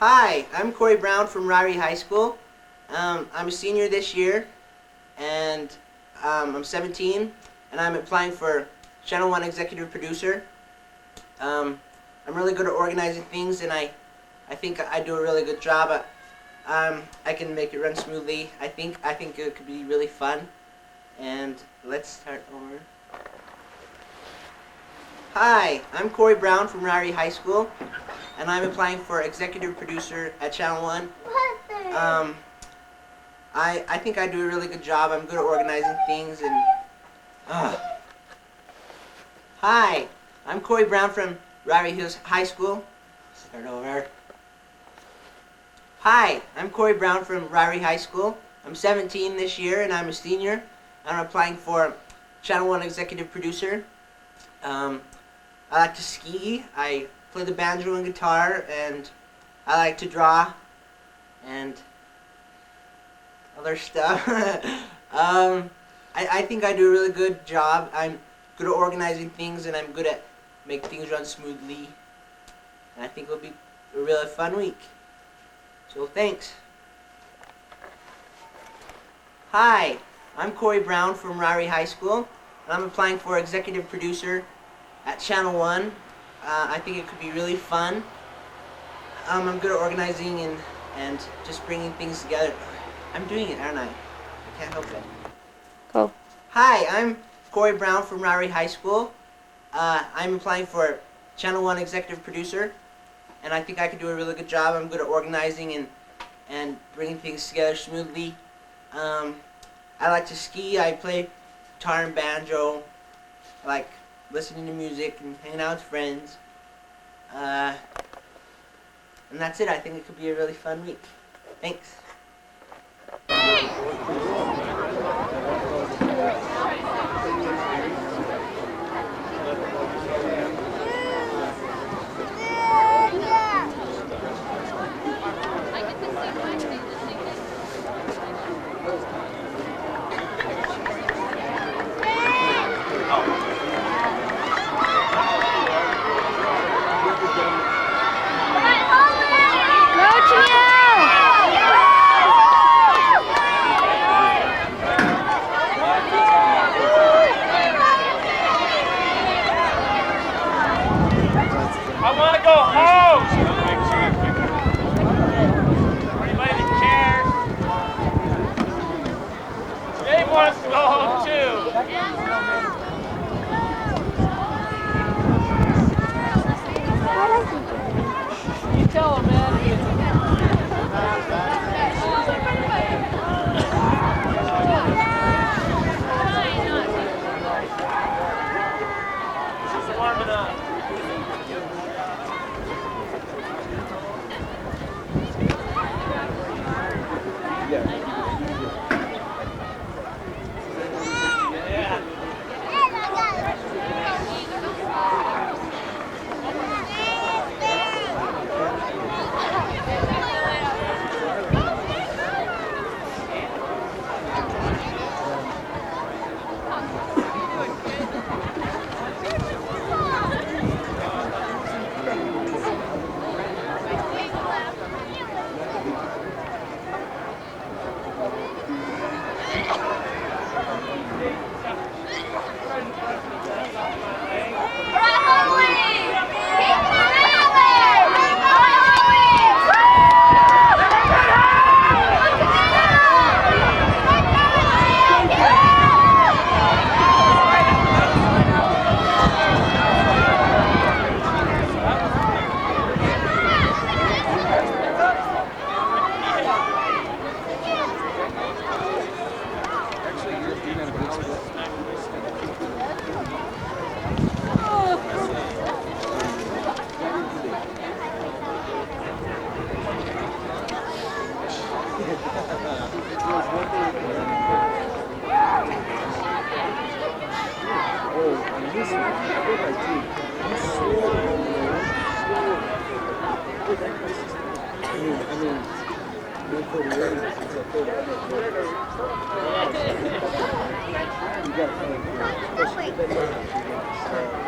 Hi, I'm Cory Brown from Ryrie High School. I'm a senior this year, and I'm 17, and I'm applying for Channel 1 executive producer. I'm really good at organizing things, and I think I do a really good job. I can make it run smoothly. I think it could be really fun. And let's start over. Hi, I'm Cory Brown from Ryrie High School, and I'm applying for executive producer at Channel 1. I think I do a really good job. I'm good at organizing things and... Hi, I'm Cory Brown from Ryrie High School. Start over. Hi, I'm Cory Brown from Ryrie High School. I'm 17 this year, and I'm a senior. I'm applying for Channel 1 executive producer. I like to ski, I play the banjo and guitar, and I like to draw, and other stuff. I think I do a really good job. I'm good at organizing things, and I'm good at making things run smoothly. And I think it'll be a really fun week. So thanks. Hi, I'm Cory Brown from Ryrie High School, and I'm applying for executive producer at Channel 1. I think it could be really fun. I'm good at organizing and just bringing things together. I'm doing it, aren't I? I can't help it. Go. Hi, I'm Cory Brown from Ryrie High School. I'm applying for Channel 1 executive producer, and I think I could do a really good job. I'm good at organizing and bringing things together smoothly. I like to ski. I play guitar and banjo. I like listening to music and hanging out with friends. And that's it. I think it could be a really fun week. Thanks. I want to go home! Anybody cares? Dave wants to go home too. You tell him, man. This is warming up.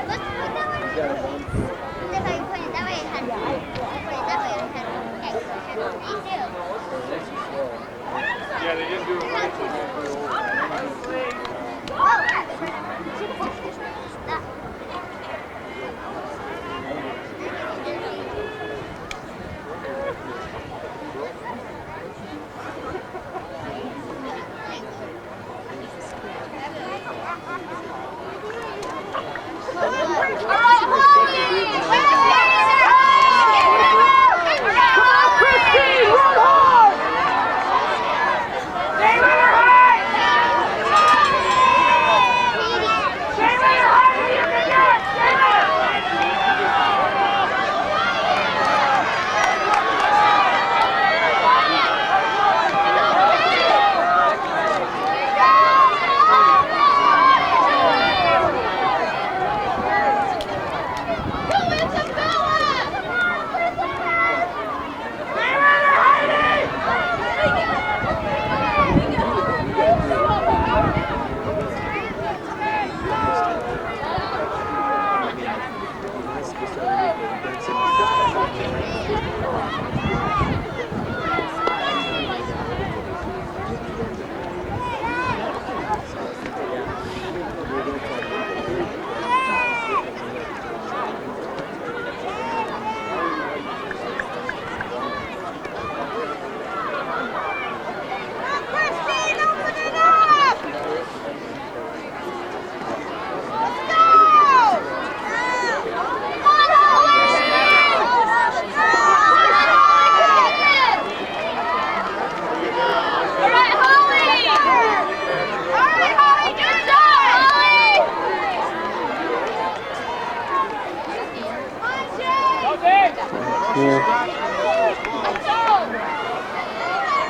Let's put that way. Yeah, they didn't do it right.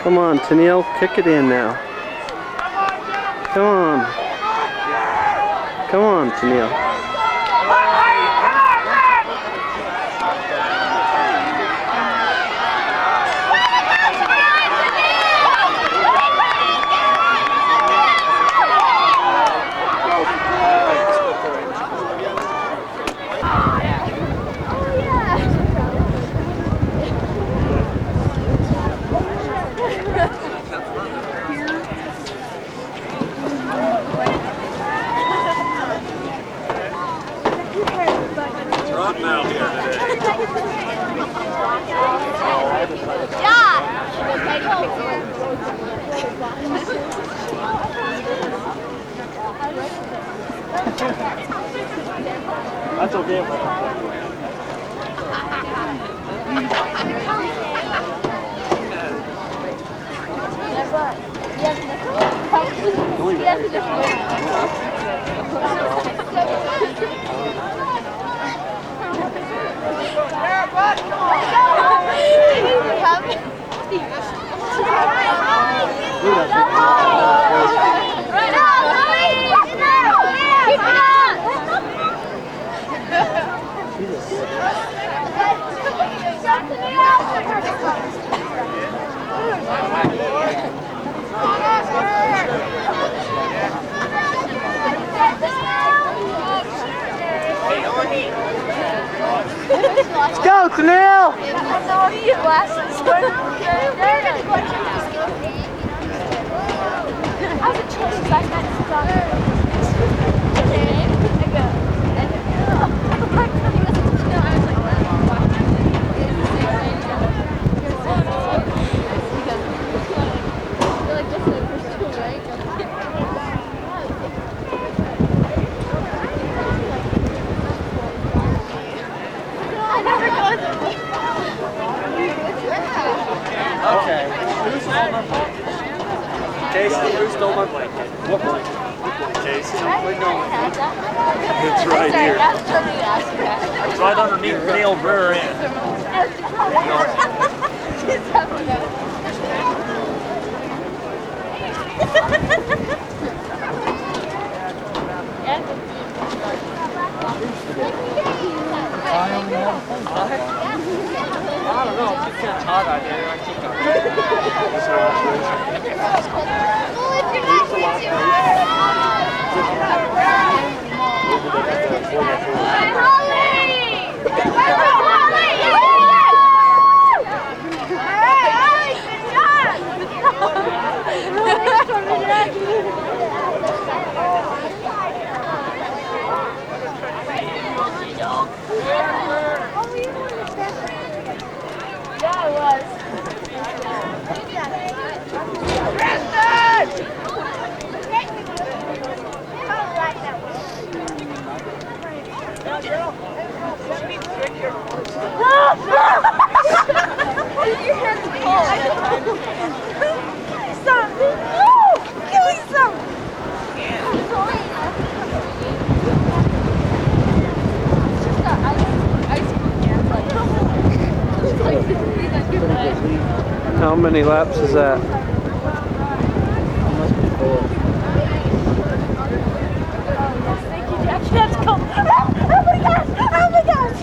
Come on, Taneil, kick it in now. Come on. Come on, Taneil. That's okay. Let's go, Taneil! Okay. Casey, who stole my blanket? What blanket? Casey. It's right here. It's right underneath Neil's rear end. I don't know, it's kind of hot out here. I keep going. Holly! Your hand's cold. Some. No! Give me some. It's just that ice cream can. How many laps is that? Thank you, Jack. That's cool. Oh my gosh! Oh my gosh!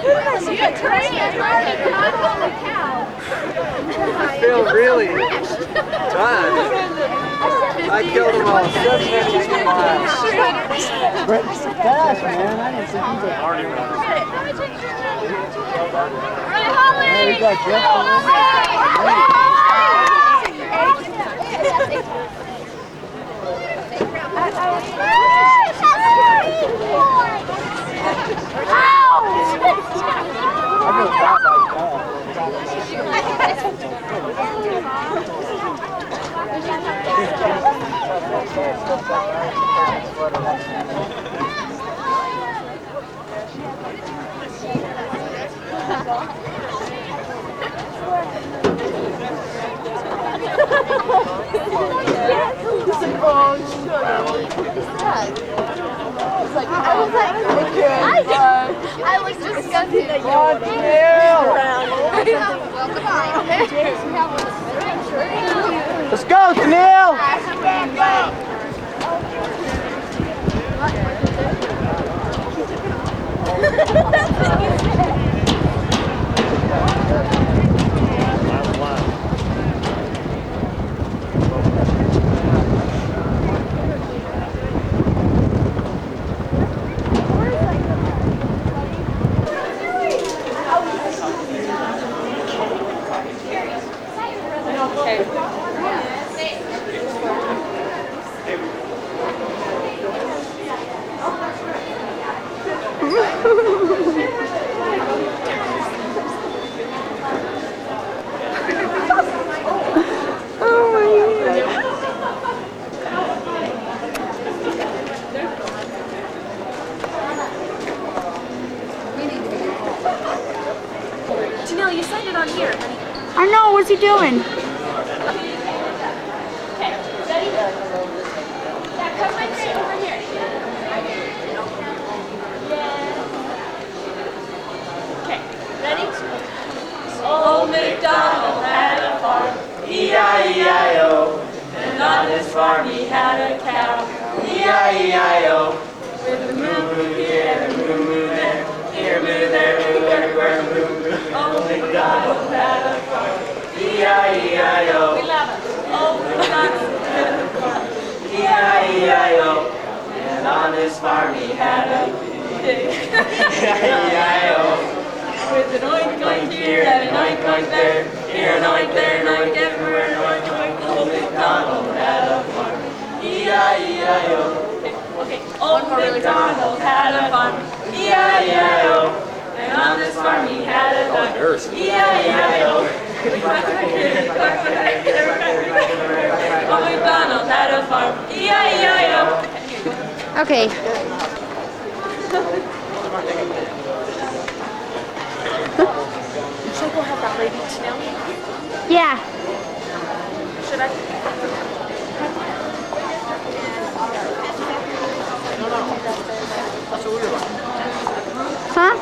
You guys, I feel really done. I killed them all 7 miles. Brett's fast, man. I didn't think he was already Holly! We got Jeff. I was disgusted that you Let's go, Taneil! Taneil, you signed it on here, honey. I know, what's he doing? Okay, ready? Yeah, come right straight over here. Yeah. Okay, ready? Old MacDonald had a farm, E-I-E-I-O. And on his farm he had a cow, E-I-E-I-O. With a moo here and a moo there, here moo there, moo everywhere, moo. Old MacDonald had a farm, E-I-E-I-O. We love it. Old MacDonald had a farm, E-I-E-I-O. And on his farm he had a pig, E-I-E-I-o. With an oink oink here and an oink oink there, here an oink there, an oink everywhere, an oink oink. Old MacDonald had a farm, E-I-E-I-o. Okay. Old MacDonald had a farm, E-I-E-I-o. And on this farm he had a duck, E-I-E-I-o. Old MacDonald had a farm, E-I-E-I-o. Okay. Should I go have that lady Taneil? Yeah. Should I? Huh?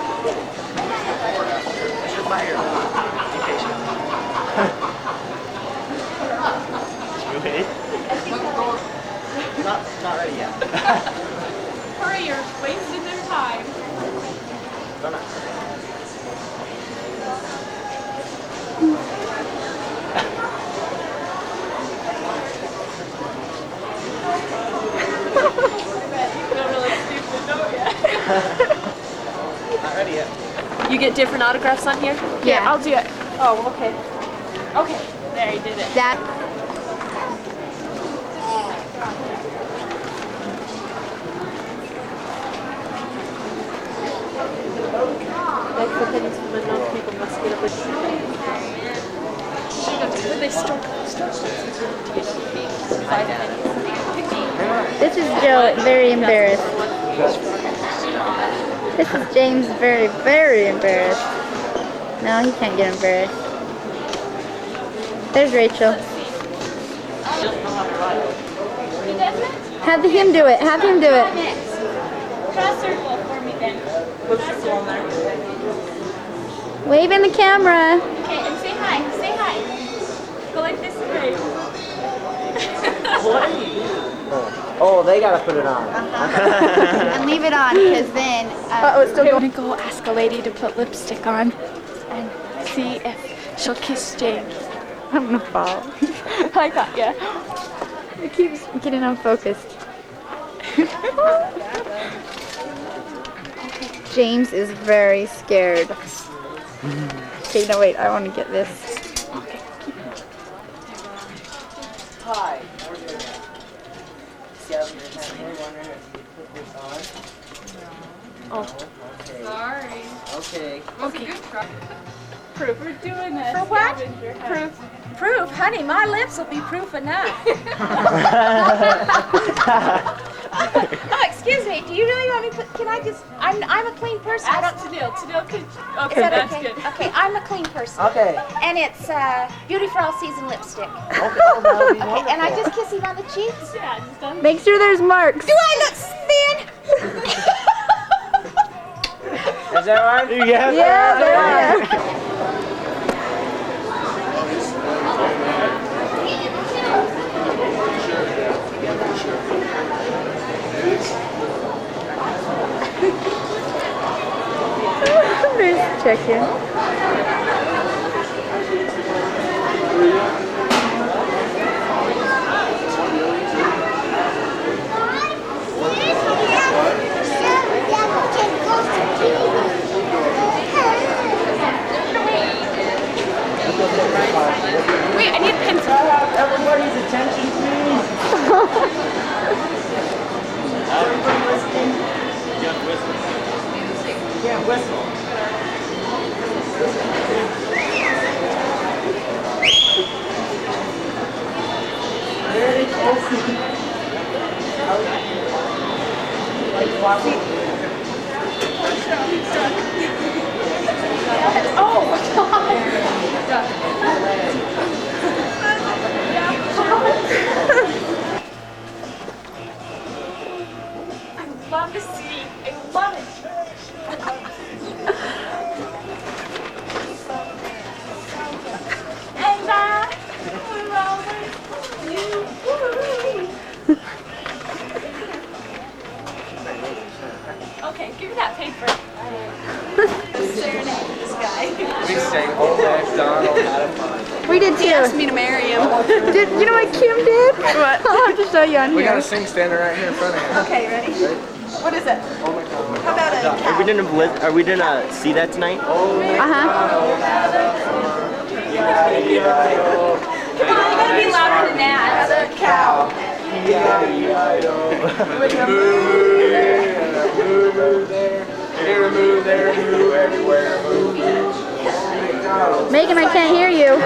Not ready yet. Hurry, you're wasting their time. Not ready yet. You get different autographs on here? Yeah. I'll do it. Oh, okay. Okay, there, you did it. That. This is Joe, very embarrassed. This is James, very, very embarrassed. No, he can't get embarrassed. There's Rachel. Have him do it. Have him do it. Draw a circle for me then. Wave in the camera. Okay, and say hi. Say hi. Go like this way. Oh, they gotta put it on. And leave it on, because then... It's still going to go ask a lady to put lipstick on and see if she'll kiss James. I'm gonna fall. I got ya. It keeps getting unfocused. James is very scared. Okay, no wait, I want to get this. Hi. Yeah, I'm wondering if you put this on. Oh. Okay. Sorry. Okay. Okay. Proof. We're doing this. For what? Scavenger hunt. Proof. Proof, honey, my lips will be proof enough. Oh, excuse me. Do you really want me to put, can I just, I'm a clean person. I Ask don't, Taneil. Taneil could. is Okay, that that's okay? good. Okay, I'm a clean person. Okay. And it's Beauty for All Season lipstick. Okay. Oh, that would be Okay, and I wonderful. just kiss him on the cheeks. Yeah, just done. Make sure there's marks. Do I look thin? Is that right? Yeah, there are. Just checking. Wait, I need a pencil. Everybody's attention, please. Yeah, whistle. Love to see. I love it. And we're always you. Okay, give me that paper. We sang Old MacDonald had a fun. We did too. Me to marry him. Did you know what Kim did? What? I'll have to show you on We got here. a sing standing right here in front of you. Okay, ready? What is it? Oh my God. How about a cow? Are we didn't see that tonight? Uh-huh. Come on, you gotta be louder than that. A cow. E-I-E-I-O. With a moo, and a moo there. Here a moo, there a moo, everywhere a moo. McDonald's. Megan, I can't hear you.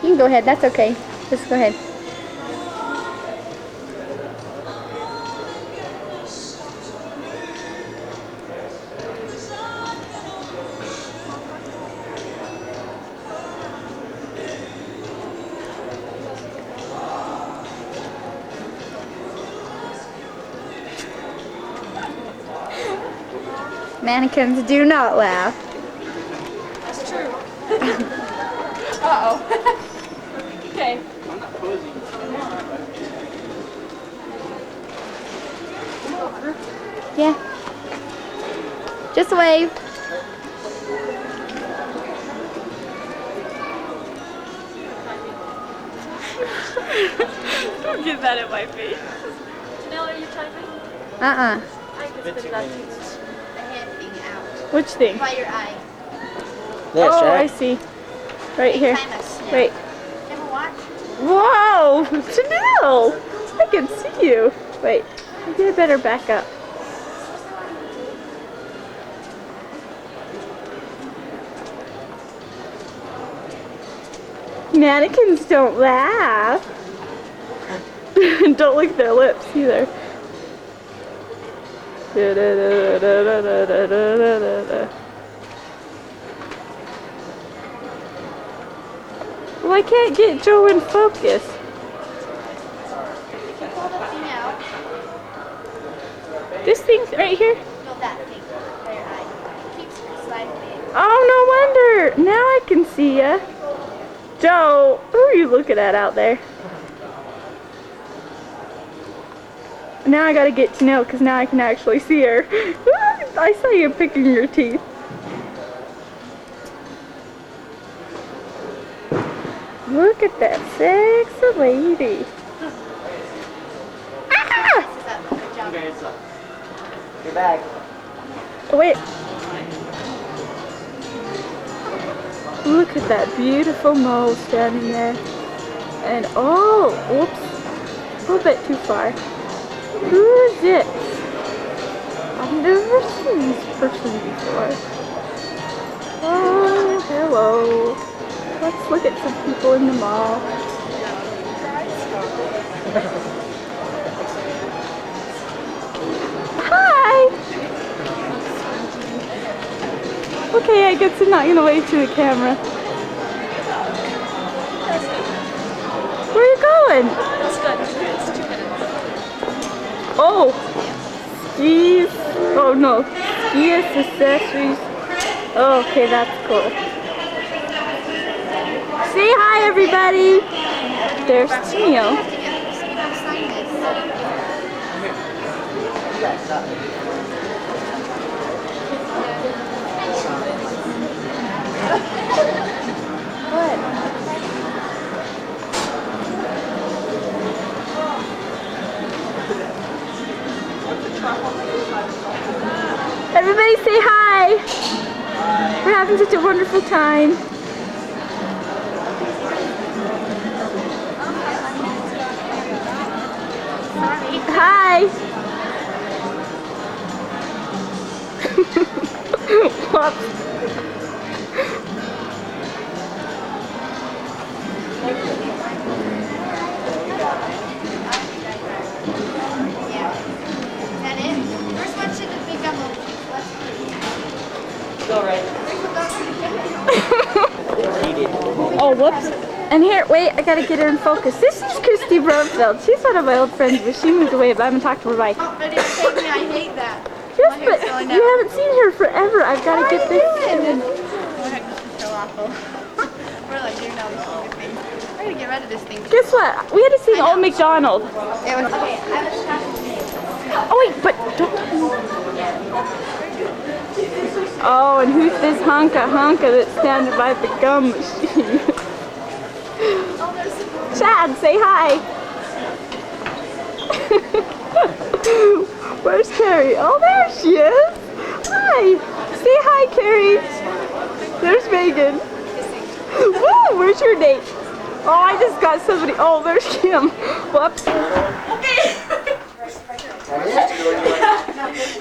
You can go ahead, that's okay. Just go ahead. Mannequins do not laugh. That's true. Uh-oh. Okay. Yeah. Just wave. Don't get that in my face. Taneil, are you typing? Uh-uh. I can spit that the head thing out. Which thing? By your eye. Oh, I see. Right here. Time a snap. Wait. Ever watch? Whoa! Taneil! I can see you. Wait, maybe I better back up. Mannequins don't laugh. Don't lick their lips either. Well, I can't get Joe in focus. This thing right here? No, that thing. Where I keeps sliding me. Oh, no wonder. Now I can see ya. Joe, who are you looking at out there? Now I gotta get to know because now I can actually see her. I saw you picking your teeth. Look at that sexy lady. Ah! You're back. Oh, wait. Look at that beautiful mole standing there. And oh, whoops. A little bit too far. Who is this? I've never seen this person before. Oh, hello. Let's look at some people in the mall. Hi! Okay, I guess I'm not gonna wave to the camera. Where are you going? It's good. It's 2 minutes. Oh, skis. Oh no, skis, accessories. Oh, okay, that's cool. Say hi, everybody. There's Taneil. Everybody say hi. We're having such a wonderful time. Hi. Whoops. Oh, whoops. And here, wait, I gotta get her in focus. This is Christy Bromfield. She's one of my old friends, but she moved away, but I haven't talked to her. Bye. But it's taking me, I hate that. Yes, but you haven't seen her forever. I've gotta get this in. So awful. We're like doing all these stupid things. We're gonna get rid of this thing. Guess what? We had to sing Old MacDonald. It was okay. I was talking. Oh, wait, but don't. Oh, and who's this honka that's standing by the gum machine? Chad, say hi. Where's Carrie? Oh, there she is. Hi. Say hi, Carrie. There's Megan. Woo, where's your date? Oh, I just got somebody. Oh, there's Kim. Whoops.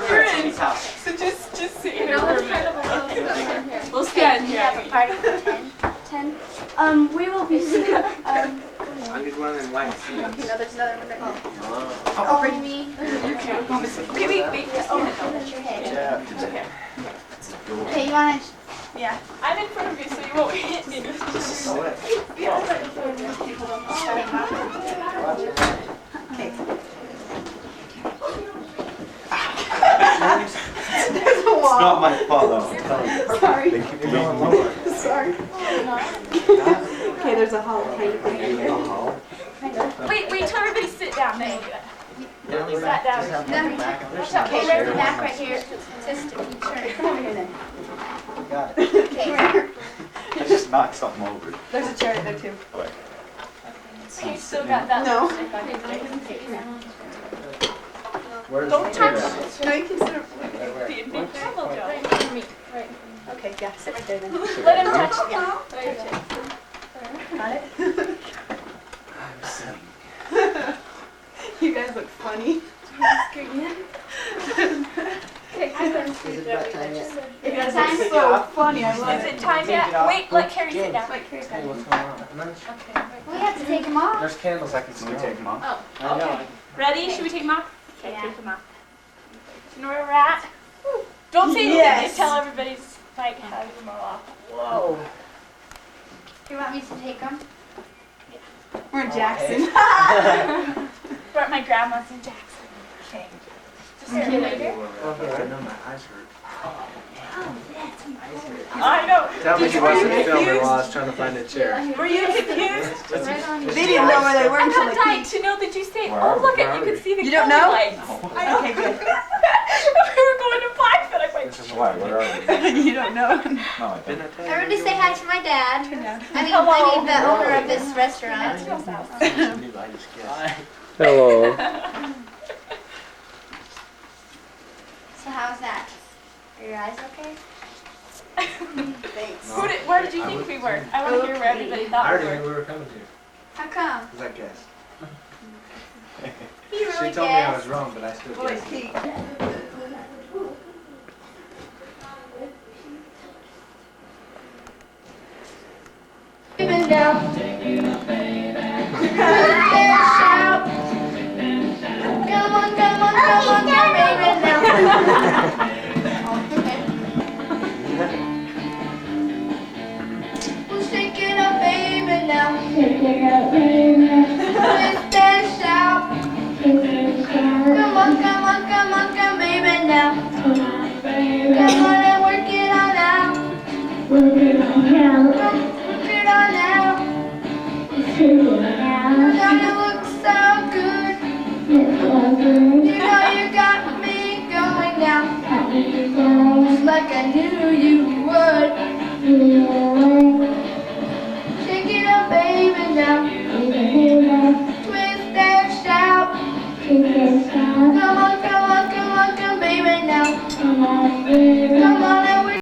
You're in. So just sit here for a minute. We'll stand here. We will be I'm just one in white. okay, no, there's another one right there. Oh, bring me. Okay, wait. Oh, that's your head. Yeah. Okay, you want to? Yeah. I'm in front of you, so you won't hit me. It's not my fault, though. I'm telling you. Sorry. They keep going lower. Sorry. Okay, there's a hall. Wait till everybody sit down. Then we'll do it. You sat down. Okay, there's the back right here. Just to be sure. Come over here then. Got it. Okay. I just knocked something over. There's a chair right there too. Wait. You still got that No. lipstick on your Where's Don't the touch chair? it. No, you can sit be careful, Joe. Right. Okay, yeah, sit right there then. Let him touch it. Yeah. Got it? You guys look funny. Is it about time yet? You guys look so funny. I love Is it. it time yet? Wait, let Carrie sit down. Wait, Carrie's Hey, got what's going on? Okay. We have to take them off. There's candles I can see. Take them off. Oh, I know. okay. Ready? Should we take them off? Okay, Yeah. take them off. You know where we're at? Don't say anything. Yes. Just tell everybody to like have them all off. Whoa. You want me to take them? We're in Jackson. We're at my grandma's in Jackson. Okay. Just see you later. I know my eyes hurt. I know. Tell me Did she you- were you wasn't filming confused? while I was trying to find a chair. Were you confused? They didn't know where they were I'm until not they dying peeked. to know that you stayed. Where Oh, are we? look Where at are you we? can see the You don't color know? lights. Okay, good. We were going to Blackfoot. I'm like, This is why. Where are we? You don't know. Didn't I tell you? Everybody say hi to my dad. I mean, Hello. the owner of this restaurant. Hello. So how's that? Are your eyes okay? Thanks. where did you think we were? I want to hear where everybody I thought we already were. knew we were coming here. How come? Because I guessed. You really She told me I guessed? was wrong, but I still Boy, guessed. peek. Even down. Shout. Come on, come on, come on, come baby now. Well, shake it up, baby now. Twist and shout. Come on, come on, come on, come baby now. Come on and work it on out. Work it on out. Don't you look so good? You know you got me going now. Just like I knew